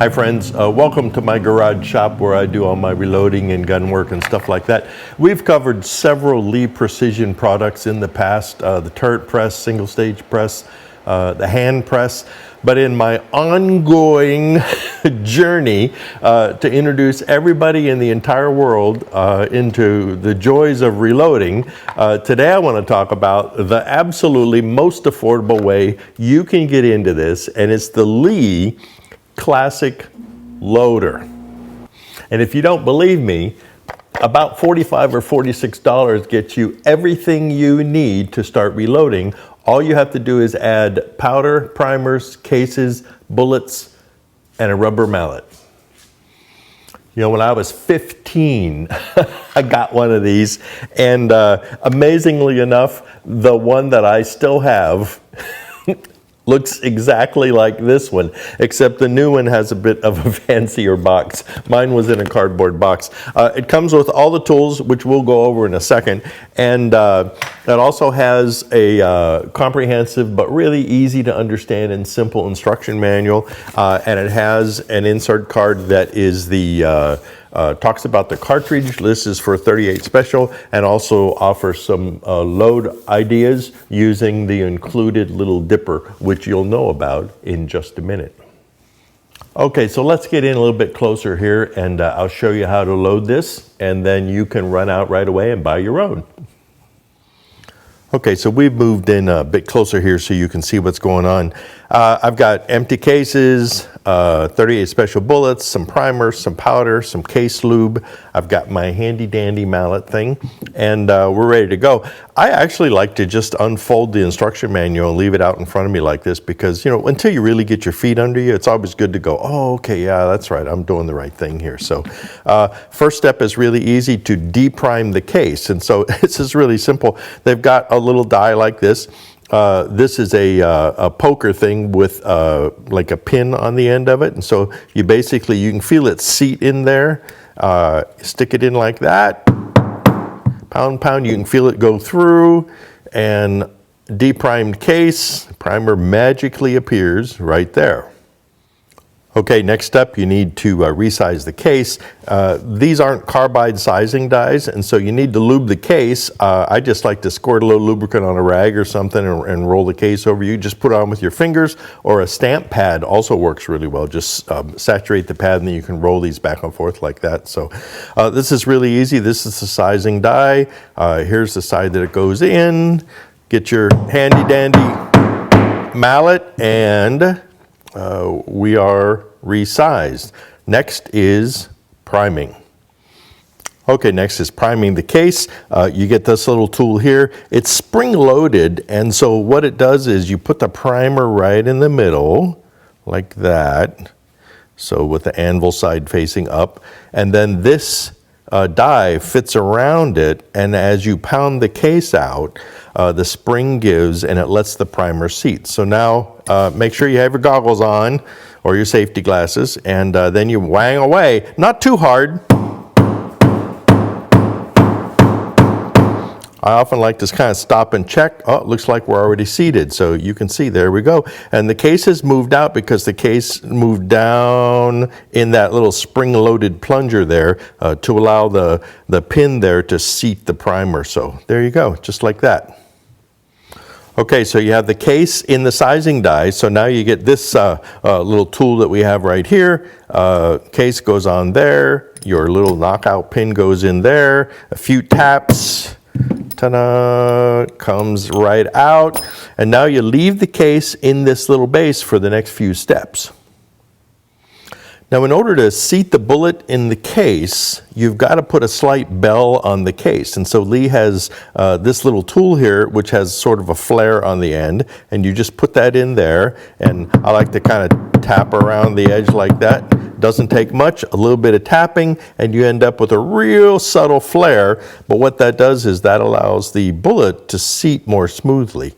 Hi friends, welcome to my garage shop where I do all my reloading and gun work and stuff like that. We've covered several Lee Precision products in the past, the turret press, single stage press, the hand press, but in my ongoing journey to introduce everybody in the entire world into the joys of reloading, today I want to talk about the absolutely most affordable way you can get into this, and it's the Lee Classic Loader. And if you don't believe me, about $45 or $46 gets you everything you need to start reloading. All you have to do is add powder, primers, cases, bullets, and a rubber mallet. You know, when I was 15, I got one of these, and amazingly enough, the one that I still have looks exactly like this one, except the new one has a bit of a fancier box. Mine was in a cardboard box. It comes with all the tools, which we'll go over in a second, and it also has a comprehensive but really easy to understand and simple instruction manual, and it has an insert card that is the talks about the cartridge. This is for 38 Special, and also offers some load ideas using the included little dipper, which you'll know about in just a minute. Okay, so let's get in a little bit closer here, and I'll show you how to load this, and then you can run out right away and buy your own. Okay, so we've moved in a bit closer here so you can see what's going on. I've got empty cases, 38 Special bullets, some primers, some powder, some case lube. I've got my handy dandy mallet thing, and we're ready to go. I actually like to just unfold the instruction manual and leave it out in front of me like this because, you know, until you really get your feet under you, it's always good to go, oh, okay, yeah, that's right, I'm doing the right thing here. So first step is really easy, to deprime the case. And so this is really simple. They've got a little die like this. This is a poker thing with like a pin on the end of it, and so you basically, you can feel it seat in there, stick it in like that, pound, you can feel it go through, and deprimed case, primer magically appears right there. Okay, next up, you need to resize the case. These aren't carbide sizing dies, and so you need to lube the case. I just like to squirt a little lubricant on a rag or something and roll the case over. You just put it on with your fingers, or a stamp pad also works really well. Just saturate the pad, and then you can roll these back and forth like that. So this is really easy. This is the sizing die. Here's the side that it goes in. Get your handy dandy mallet, and we are resized. Next is priming. Okay, next is priming the case. You get this little tool here. It's spring loaded, and so what it does is you put the primer right in the middle, like that. So with the anvil side facing up, and then this die fits around it, and as you pound the case out, the spring gives and it lets the primer seat. So now make sure you have your goggles on or your safety glasses, and then you wang away, not too hard. I often like to kind of stop and check. Oh, it looks like we're already seated. So you can see, there we go. And the case has moved out because the case moved down in that little spring-loaded plunger there to allow the pin there to seat the primer. So there you go, just like that. Okay, so you have the case in the sizing die. So now you get this little tool that we have right here. Case goes on there. Your little knockout pin goes in there. A few taps. Ta-da, comes right out, and now you leave the case in this little base for the next few steps. Now, in order to seat the bullet in the case, you've got to put a slight bell on the case, and so Lee has this little tool here which has sort of a flare on the end, and you just put that in there, and I like to kind of tap around the edge like that. Doesn't take much, a little bit of tapping, and you end up with a real subtle flare, but what that does is that allows the bullet to seat more smoothly.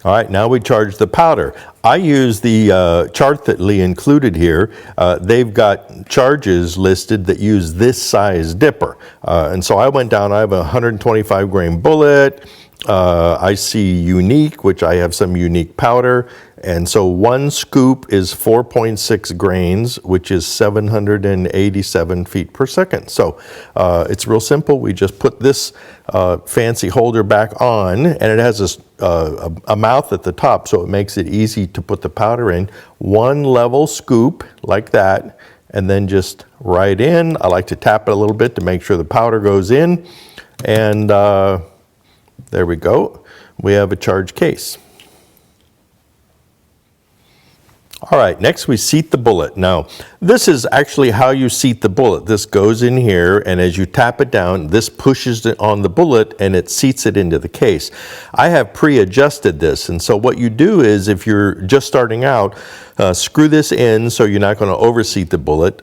All right, now we charge the powder. I use the chart that Lee included here. They've got charges listed that use this size dipper. And so I went down, I have a 125 grain bullet, I see unique, which I have some unique powder. And so 1 scoop is 4.6 grains, which is 787 feet per second. So it's real simple. We just put this fancy holder back on, and it has a mouth at the top, so it makes it easy to put the powder in. 1 level scoop like that, and then just right in. I like to tap it a little bit to make sure the powder goes in. And there we go. We have a charged case. All right, next we seat the bullet. Now, this is actually how you seat the bullet. This goes in here, and as you tap it down, this pushes it on the bullet and it seats it into the case. I have pre-adjusted this, and so what you do is, if you're just starting out, screw this in so you're not going to overseat the bullet.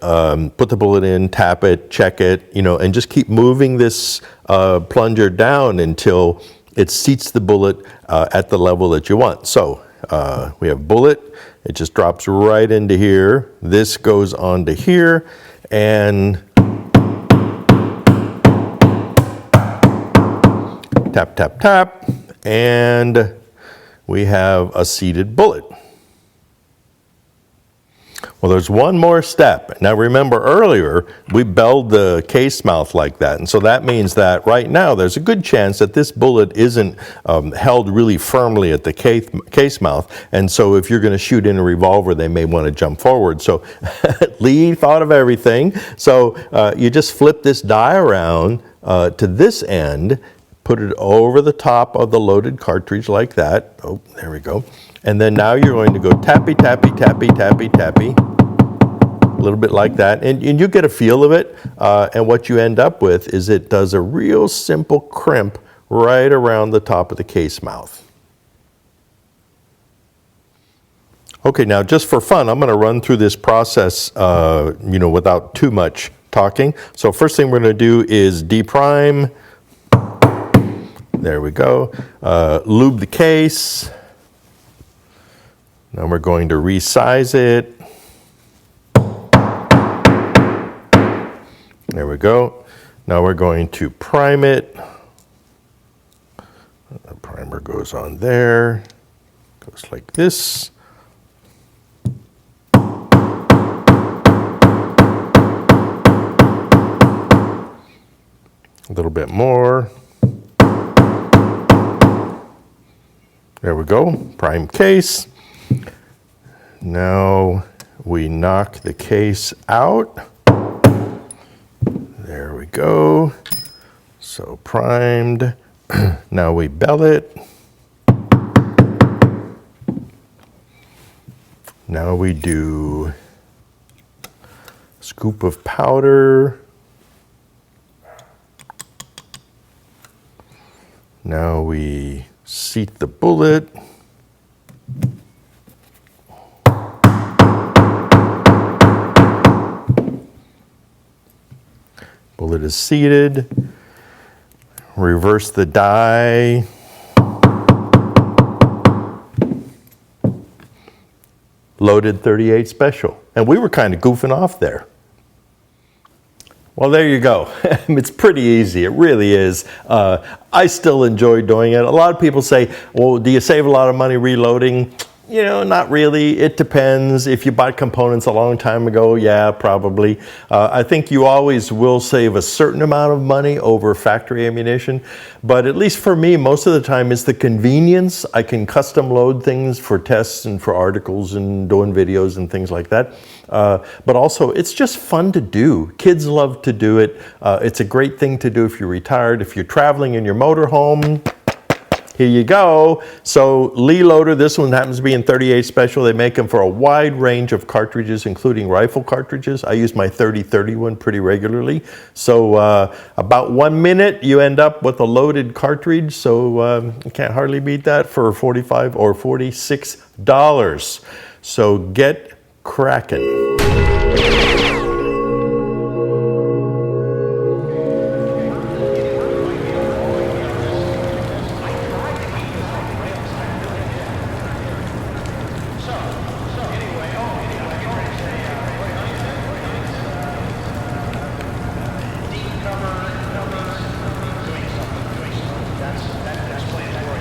Put the bullet in, tap it, check it, and just keep moving this plunger down until it seats the bullet at the level that you want. So we have bullet. It just drops right into here. This goes onto here, and tap, tap, tap, and we have a seated bullet. Well, there's one more step. Now remember earlier, we belled the case mouth like that. And so that means that right now there's a good chance that this bullet isn't held really firmly at the case mouth. And so if you're going to shoot in a revolver, they may want to jump forward. So Lee thought of everything. So you just flip this die around to this end, put it over the top of the loaded cartridge like that. Oh, there we go. And then now you're going to go tappy, tappy, tappy, tappy, tappy, a little bit like that. And you get a feel of it. And what you end up with is it does a real simple crimp right around the top of the case mouth. Okay, now just for fun, I'm going to run through this process, without too much talking. So first thing we're going to do is deprime. There we go. Lube the case. Now we're going to resize it. There we go. Now we're going to prime it. The primer goes on there. Goes like this. A little bit more. There we go. Prime case. Now we knock the case out. There we go. So primed. Now we bell it. Now we do a scoop of powder. Now we seat the bullet. Bullet is seated. Reverse the die. Loaded 38 special. And we were kind of goofing off there. Well, there you go. It's pretty easy. It really is. I still enjoy doing it. A lot of people say, well, do you save a lot of money reloading? Not really. It depends. If you bought components a long time ago, yeah, probably. I think you always will save a certain amount of money over factory ammunition. But at least for me, most of the time, it's the convenience. I can custom load things for tests and for articles and doing videos and things like that. But also, it's just fun to do. Kids love to do it. It's a great thing to do if you're retired. If you're traveling in your motorhome, here you go. So Lee Loader, this one happens to be in 38 special. They make them for a wide range of cartridges, including rifle cartridges. I use my 30-30 one pretty regularly. So about 1 minute, you end up with a loaded cartridge. So you can't hardly beat that for $45 or $46. So get cracking.